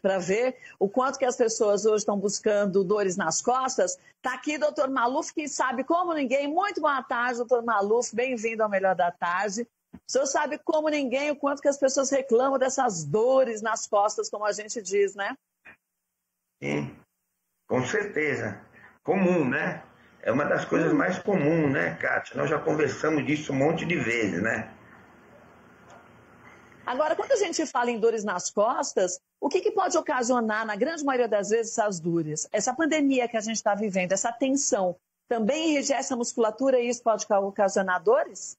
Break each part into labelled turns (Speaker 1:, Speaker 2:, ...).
Speaker 1: para ver o quanto que as pessoas hoje estão buscando dores nas costas. Está aqui o doutor Maluf, que sabe como ninguém. Muito boa tarde, doutor Maluf, bem-vindo ao Melhor da Tarde. O senhor sabe como ninguém o quanto que as pessoas reclamam dessas dores nas costas, como a gente diz, né?
Speaker 2: Sim, com certeza. Comum, né? É uma das coisas mais comuns, né, Kátia? Nós já conversamos disso um monte de vezes, né?
Speaker 1: Agora, quando a gente fala em dores nas costas, o que pode ocasionar, na grande maioria das vezes, essas dores? Essa pandemia que a gente está vivendo, essa tensão, também enrijece a musculatura e isso pode ocasionar dores?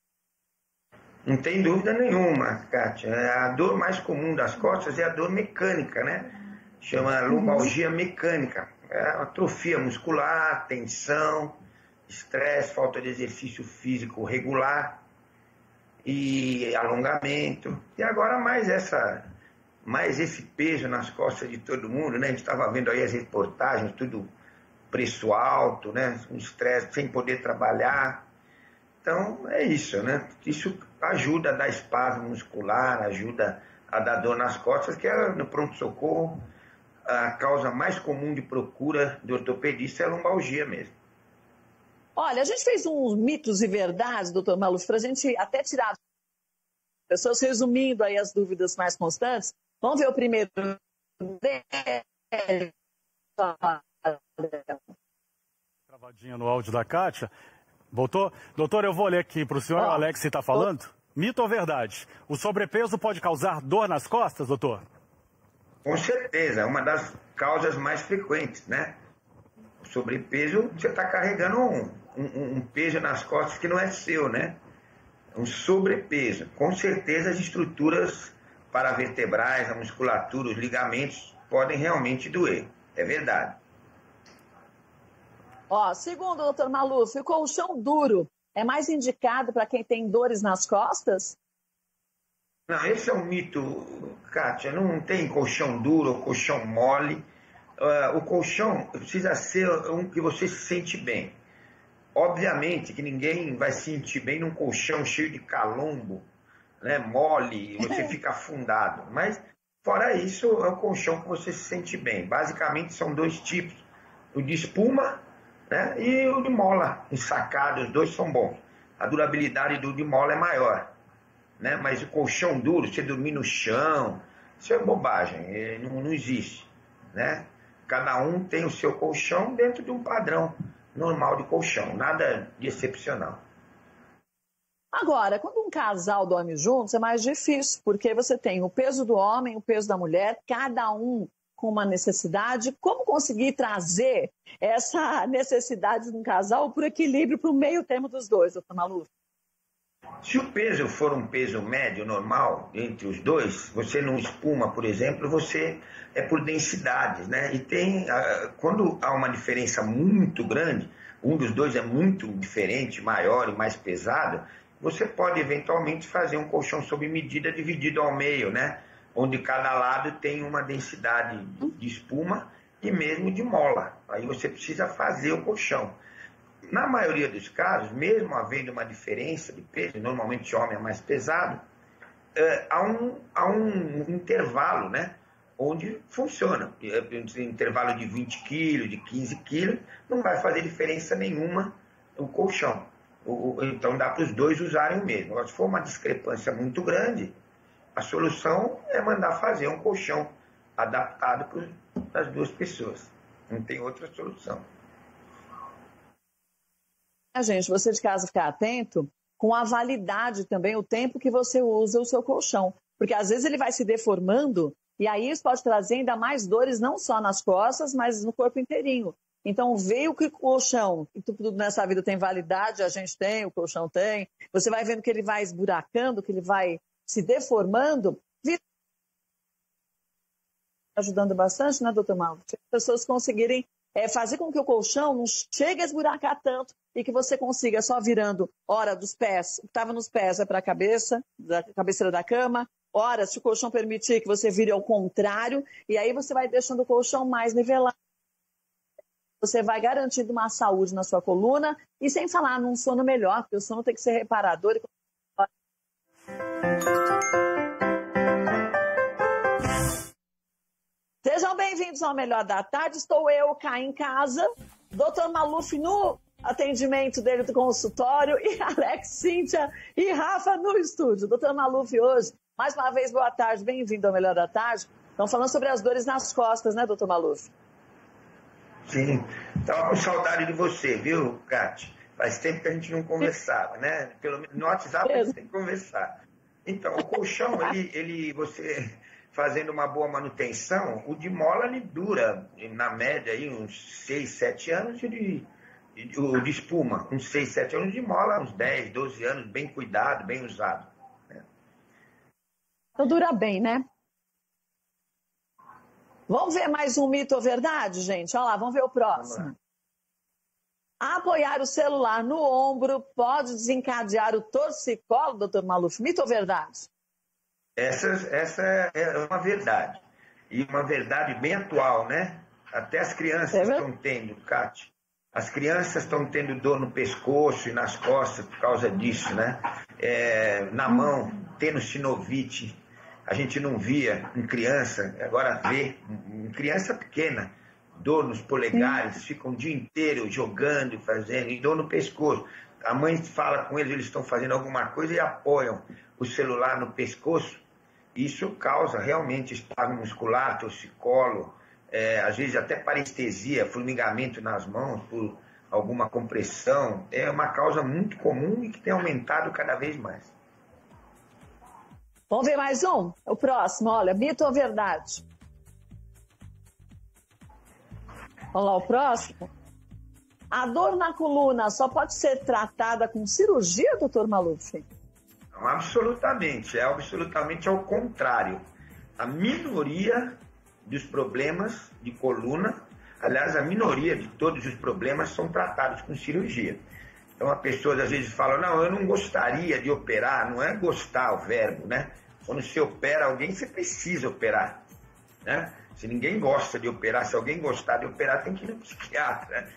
Speaker 2: Não tem dúvida nenhuma, Kátia. A dor mais comum das costas é a dor mecânica, né? Chama lombalgia mecânica. É atrofia muscular, tensão, estresse, falta de exercício físico regular e alongamento. E agora mais esse peso nas costas de todo mundo, né? A gente estava vendo aí as reportagens, tudo preço alto, né? Um estresse sem poder trabalhar. Então é isso, né? Isso ajuda a dar espasmo muscular, ajuda a dar dor nas costas, que é no pronto-socorro a causa mais comum de procura do ortopedista é a lombalgia mesmo.
Speaker 1: Olha, a gente fez uns mitos e verdades, doutor Maluf, para a gente até tirar pessoas, resumindo aí as dúvidas mais constantes. Vamos ver o primeiro.
Speaker 3: Travadinha no áudio da Kátia. Voltou? Doutor, eu vou ler aqui para o senhor, o Alex está falando. Mito ou verdade? O sobrepeso pode causar dor nas costas, doutor?
Speaker 2: Com certeza, é uma das causas mais frequentes, né? O sobrepeso, você está carregando um peso nas costas que não é seu, né? Um sobrepeso. Com certeza as estruturas paravertebrais, a musculatura, os ligamentos podem realmente doer. É verdade.
Speaker 1: Segundo o doutor Maluf, o colchão duro é mais indicado para quem tem dores nas costas?
Speaker 2: Não, esse é um mito, Kátia. Não tem colchão duro ou colchão mole. O colchão precisa ser um que você se sente bem. Obviamente que ninguém vai se sentir bem num colchão cheio de calombo, né, mole, você fica afundado. Mas, fora isso, é um colchão que você se sente bem. Basicamente, são dois tipos. O de espuma, né, e o de mola ensacado. Os dois são bons. A durabilidade do de mola é maior. Né? Mas o colchão duro, você dormir no chão, isso é bobagem, não existe. Né? Cada um tem o seu colchão dentro de um padrão normal de colchão, nada de excepcional.
Speaker 1: Agora, quando um casal dorme juntos é mais difícil, porque você tem o peso do homem, o peso da mulher, cada um com uma necessidade. Como conseguir trazer essa necessidade de um casal para o equilíbrio, para o meio termo dos dois, doutor Maluf?
Speaker 2: Se o peso for um peso médio, normal, entre os dois, você não espuma, por exemplo, você é por densidades, né? E quando há uma diferença muito grande, um dos dois é muito diferente, maior e mais pesado, você pode eventualmente fazer um colchão sob medida dividido ao meio, né? Onde cada lado tem uma densidade de espuma e mesmo de mola. Aí você precisa fazer o colchão. Na maioria dos casos, mesmo havendo uma diferença de peso, normalmente o homem é mais pesado, há um intervalo, né, onde funciona. Um intervalo de 20 quilos, de 15 quilos, não vai fazer diferença nenhuma o colchão. Então dá para os dois usarem o mesmo. Agora, se for uma discrepância muito grande, a solução é mandar fazer um colchão adaptado para as duas pessoas. Não tem outra solução.
Speaker 1: Gente, você de casa ficar atento com a validade também, o tempo que você usa o seu colchão. Porque às vezes ele vai se deformando e aí isso pode trazer ainda mais dores, não só nas costas, mas no corpo inteirinho. Então, veio que o colchão, e tudo nessa vida tem validade, a gente tem, o colchão tem, você vai vendo que ele vai esburacando, que ele vai se deformando, ajudando bastante, né, doutor Maluf? As pessoas conseguirem fazer com que o colchão não chegue a esburacar tanto e que você consiga só virando, ora dos pés, o que estava nos pés é para a cabeça, da cabeceira da cama, ora, se o colchão permitir que você vire ao contrário, e aí você vai deixando o colchão mais nivelado. Você vai garantindo uma saúde na sua coluna e sem falar num sono melhor, porque o sono tem que ser reparador. bem-vindos ao Melhor da Tarde. Estou eu cá em casa, Dr. Maluf no atendimento dele do consultório e Alex, Cíntia e Rafa no estúdio. Dr. Maluf hoje, mais uma vez, boa tarde, bem-vindo ao Melhor da Tarde. Estamos falando sobre as dores nas costas, né, Dr. Maluf?
Speaker 2: Sim, estava com saudade de você, viu, Cátia? Faz tempo que a gente não conversava, né? Pelo menos no WhatsApp a gente tem que conversar. Então, o colchão, você fazendo uma boa manutenção, o de mola ele dura, na média, aí, uns 6, 7 anos, o de espuma, uns 6, 7 anos de mola, uns 10, 12 anos, bem cuidado, bem usado. Né?
Speaker 1: Então dura bem, né? Vamos ver mais um mito ou verdade, gente? Olha lá, vamos ver o próximo. Apoiar o celular no ombro pode desencadear o torcicolo, doutor Maluf? Mito ou verdade?
Speaker 2: Essa é uma verdade. E uma verdade bem atual, né? Até as crianças estão tendo, Cátia. As crianças estão tendo dor no pescoço e nas costas por causa disso, né? Na mão, tendo sinovite. A gente não via em criança, agora vê em criança pequena, dor nos polegares, ficam o dia inteiro jogando e fazendo, e dor no pescoço. A mãe fala com eles estão fazendo alguma coisa e apoiam o celular no pescoço. Isso causa realmente espasmo muscular, torcicolo, às vezes até parestesia, formigamento nas mãos por alguma compressão. É uma causa muito comum e que tem aumentado cada vez mais.
Speaker 1: Vamos ver mais um? O próximo, olha, mito ou verdade? Vamos lá, o próximo. A dor na coluna só pode ser tratada com cirurgia, doutor Maluf?
Speaker 2: Não, absolutamente, absolutamente ao contrário. A minoria dos problemas de coluna, aliás, a minoria de todos os problemas são tratados com cirurgia. Então, a pessoa às vezes fala, não, eu não gostaria de operar, não é gostar o verbo, né? Quando você opera alguém, você precisa operar, né? Se ninguém gosta de operar, se alguém gostar de operar, tem que ir no psiquiatra.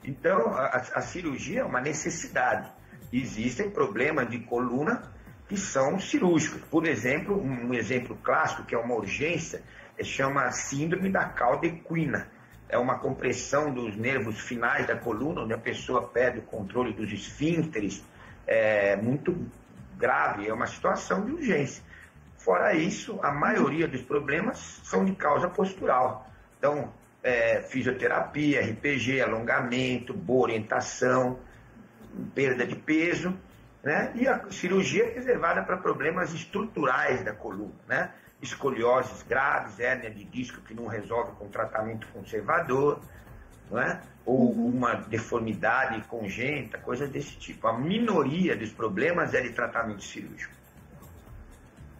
Speaker 2: Então, a cirurgia é uma necessidade. Existem problemas de coluna que são cirúrgicos. Por exemplo, um exemplo clássico, que é uma urgência, chama síndrome da cauda equina. É uma compressão dos nervos finais da coluna, onde a pessoa perde o controle dos esfíncteres. É muito grave, é uma situação de urgência. Fora isso, a maioria dos problemas são de causa postural. Então, fisioterapia, RPG, alongamento, boa orientação, perda de peso, né? E a cirurgia é reservada para problemas estruturais da coluna, né? Escolioses graves, hérnia de disco que não resolve com tratamento conservador, não é? Ou uma deformidade congênita, coisas desse tipo. A minoria dos problemas é de tratamento cirúrgico.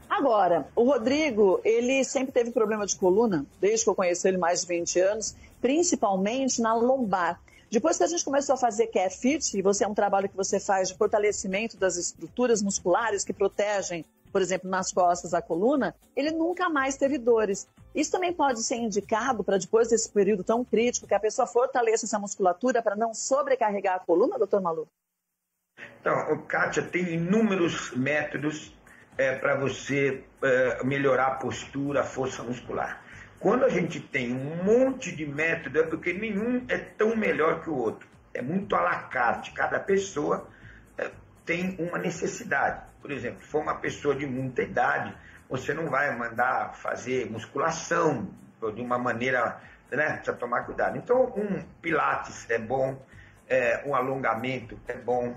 Speaker 1: Agora, o Rodrigo, ele sempre teve problema de coluna, desde que eu conheço ele mais de 20 anos, principalmente na lombar. Depois que a gente começou a fazer Care Fit, e você é um trabalho que você faz de fortalecimento das estruturas musculares que protegem, por exemplo, nas costas a coluna, ele nunca mais teve dores. Isso também pode ser indicado para depois desse período tão crítico, que a pessoa fortaleça essa musculatura para não sobrecarregar a coluna, doutor Maluf?
Speaker 2: Então, Kátia, tem inúmeros métodos para você melhorar a postura, a força muscular. Quando a gente tem um monte de método, é porque nenhum é tão melhor que o outro. É muito à la carte. Cada pessoa tem uma necessidade. Por exemplo, se for uma pessoa de muita idade, você não vai mandar fazer musculação de uma maneira, né? Precisa tomar cuidado. Então, um pilates é bom, um alongamento é bom,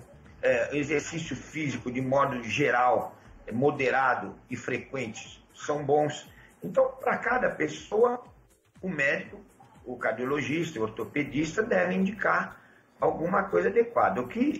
Speaker 2: exercício físico de modo geral, moderado e frequente são bons. Então, para cada pessoa, o médico, o cardiologista, o ortopedista devem indicar alguma coisa adequada. O que